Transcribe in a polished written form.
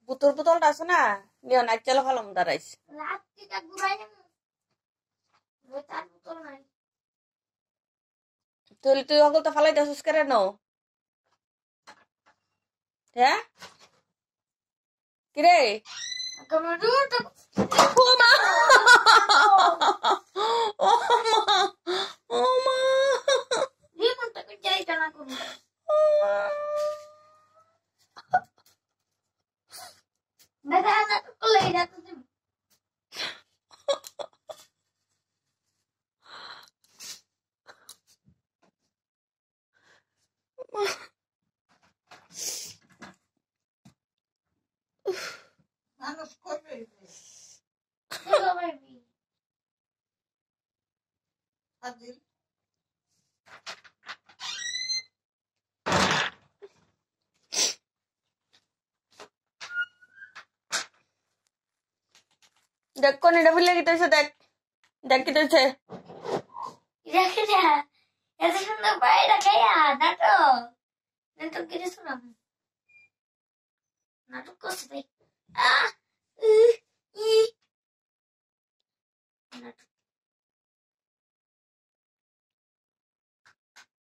বুতর বোতলটা আছে না নিও না চলো ভালাম দাঁড়াইস রাত্রিটা ঘুরাই নেব তার বোতল নাই তাহলে তুই অগল তো ফালাই দাসস করে নো হ্যাঁ কিরে ও মা ও মা ও মা রিমোটটাকে যাইটা না করুন দাদা না করলে এটা তো মানুষ করবে আদিল দেখ কোন এটা ফেলে গিয়েছে দেখ দেখ কি হয়েছে দেখে যা এত সুন্দর বাইরে খাইয়া নাটক নাটক করে শোনাম নাটক করছে ভাই নাটক